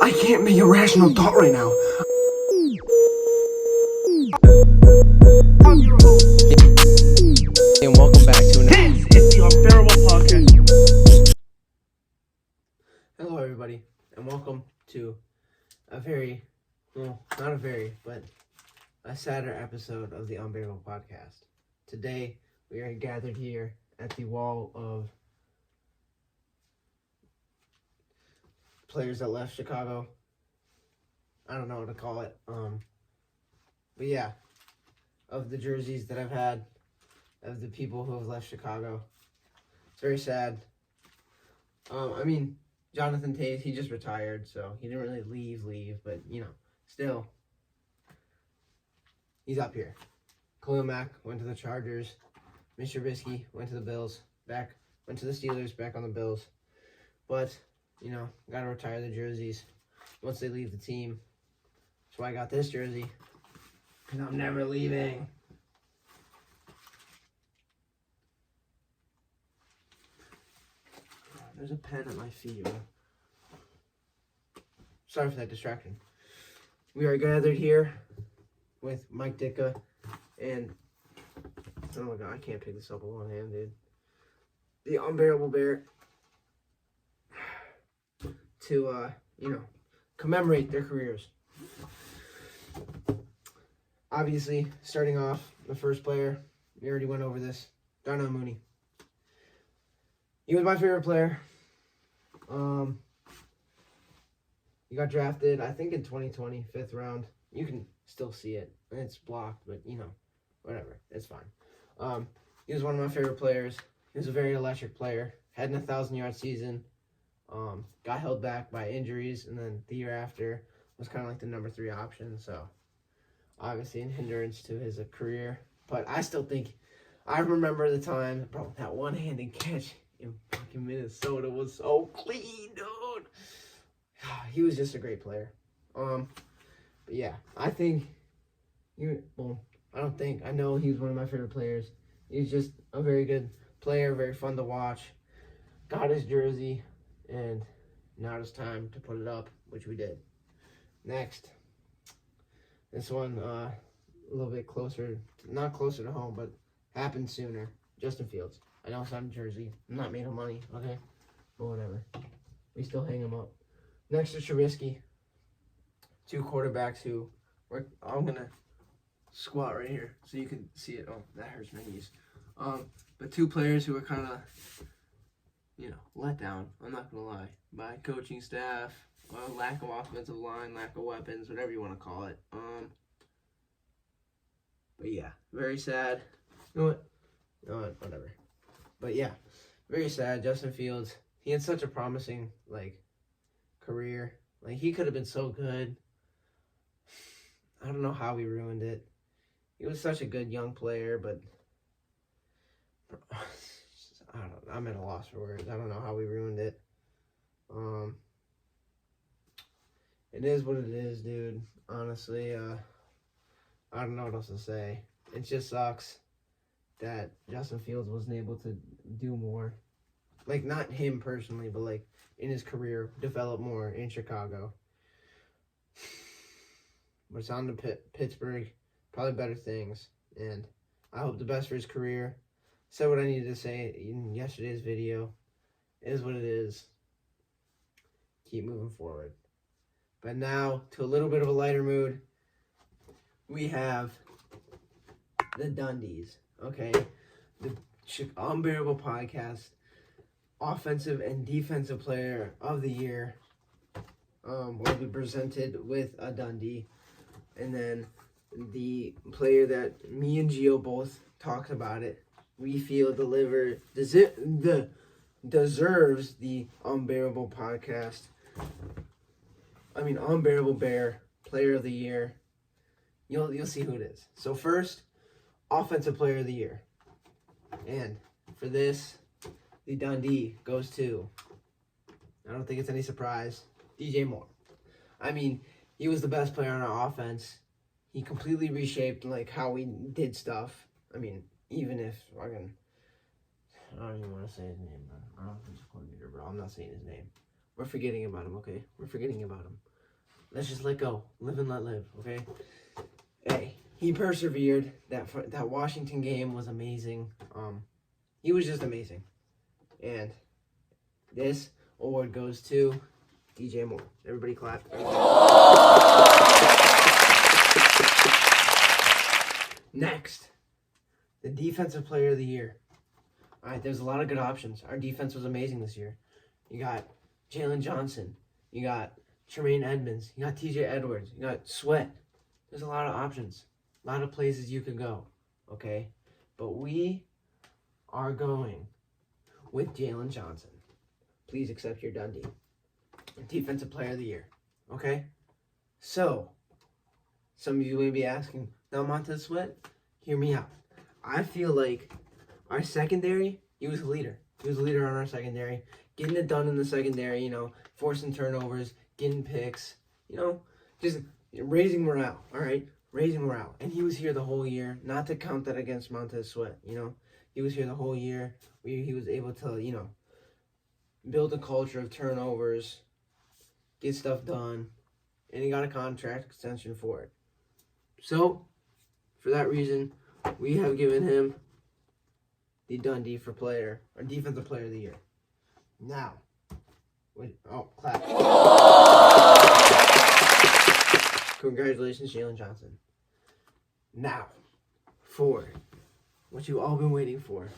I can't make a rational thought right now. And welcome back to This is the Unbearable Podcast. Hello, everybody, and welcome to a very, well, not a very, but a sadder episode of the Unbearable Podcast. Today, we are gathered here at the wall of players that left Chicago. I don't know what to call it. But yeah, of the jerseys that I've had, of the people who have left Chicago. It's very sad. I mean, Jonathan Tate, he just retired, so he didn't really leave, but, you know, still, he's up here. Khalil Mack went to the Chargers. Mitch Trubisky went to the Bills, went to the Steelers, back on the Bills. But, you know, got to retire the jerseys once they leave the team. That's why I got this jersey, because I'm never leaving. There's a pen at my feet, bro. Sorry for that distraction. We are gathered here with Mike Ditka and, oh my god, I can't pick this up with one hand, dude. The Unbearable Bear to, you know, commemorate their careers. Obviously, starting off, the first player, we already went over this, Darnell Mooney. He was my favorite player. He got drafted, I think in 2020, 5th round. You can still see it. It's blocked, but, you know, whatever. It's fine. He was one of my favorite players. He was a very electric player. Had an 1,000-yard season. Got held back by injuries, and then the year after was kind of like the number 3 option. So, obviously, an hindrance to his career. But I still think, I remember the time, bro, that one-handed catch in fucking Minnesota was so clean, dude. He was just a great player. But yeah, I think, I know he's one of my favorite players. He's just a very good player, very fun to watch. Got his jersey, and now it's time to put it up, which we did. Next, this one, a little bit closer, not closer to home, but happened sooner. Justin Fields. I know it's not a jersey. I'm not made of money, okay? But whatever. We still hang him up. Next is Trubisky. 2 quarterbacks who I'm going to squat right here so you can see it. Oh, that hurts my knees. But 2 players who were kind of, you know, let down, I'm not going to lie, by coaching staff, lack of offensive line, lack of weapons, whatever you want to call it. But yeah, very sad. You know what? No, whatever. But yeah, very sad. Justin Fields, he had such a promising, like, career. Like, he could have been so good. I don't know how we ruined it. He was such a good young player, but I'm at a loss for words. I don't know how we ruined it. It is what it is, dude. Honestly, I don't know what else to say. It just sucks that Justin Fields wasn't able to do more. Like, not him personally, but, like, in his career, develop more in Chicago. But it's on to Pittsburgh. Probably better things. And I hope the best for his career. Said what I needed to say in yesterday's video. It is what it is. Keep moving forward. But now, to a little bit of a lighter mood, we have the Dundies. Okay? The Unbearable Podcast Offensive and Defensive Player of the Year will be presented with a Dundee. And then the player that me and Gio both talked about it, we feel deserves the Unbearable Unbearable Bear Player of the Year. You'll see who it is. So first, Offensive Player of the Year. And for this, the Dundee goes to, I don't think it's any surprise, DJ Moore. I mean, he was the best player on our offense. He completely reshaped, like, how we did stuff. I mean, even if I don't even want to say his name, bro. I don't think he's a coordinator, bro. I'm not saying his name. We're forgetting about him, okay? We're forgetting about him. let's just let go. Live and let live, okay? Hey, he persevered. That Washington game was amazing. He was just amazing. And this award goes to DJ Moore. Everybody clap. Next, the Defensive Player of the Year. All right, there's a lot of good options. Our defense was amazing this year. You got Jalen Johnson. You got Tremaine Edmonds. You got TJ Edwards. You got Sweat. There's a lot of options. A lot of places you could go, okay? But we are going with Jalen Johnson. Please accept your Dundee. Defensive Player of the Year, okay? So, some of you may be asking, now Montez Sweat, hear me out. I feel like our secondary, he was a leader. He was a leader on our secondary. Getting it done in the secondary, you know, forcing turnovers, getting picks, you know, just raising morale, all right? Raising morale. And he was here the whole year, not to count that against Montez Sweat, you know. He was here the whole year. He was able to, you know, build a culture of turnovers, get stuff done, and he got a contract extension for it. So, for that reason, we have given him the Dundee for player, or Defensive Player of the Year. Now, clap. Congratulations, Jalen Johnson. Now, for what you've all been waiting for,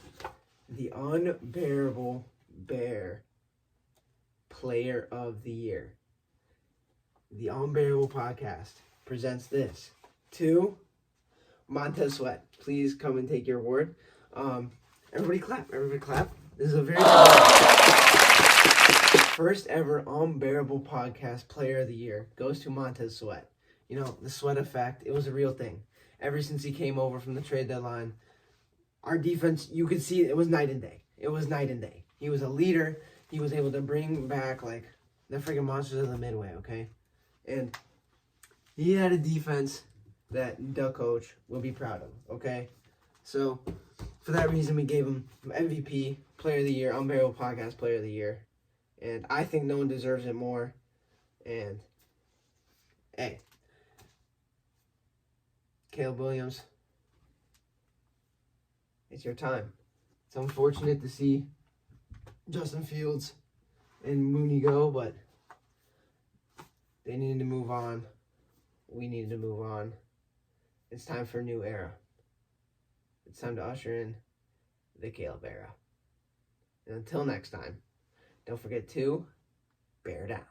the Unbearable Bear Player of the Year. The Unbearable Podcast presents this to Montez Sweat. Please come and take your award. Everybody clap. Everybody clap. This is a very first ever Unbearable Podcast Player of the Year goes to Montez Sweat. You know, the Sweat effect, it was a real thing. Ever since he came over from the trade deadline, our defense, you could see it was night and day. It was night and day. He was a leader. He was able to bring back, like, the freaking monsters of the Midway, okay? And he had a defense that Duck Coach will be proud of, okay? So, for that reason, we gave him MVP, Player of the Year, Unbearable Podcast Player of the Year. And I think no one deserves it more. And, hey, Caleb Williams, it's your time. It's unfortunate to see Justin Fields and Mooney go, but they needed to move on. We needed to move on. It's time for a new era. It's time to usher in the Caleb era. And until next time, don't forget to bear down.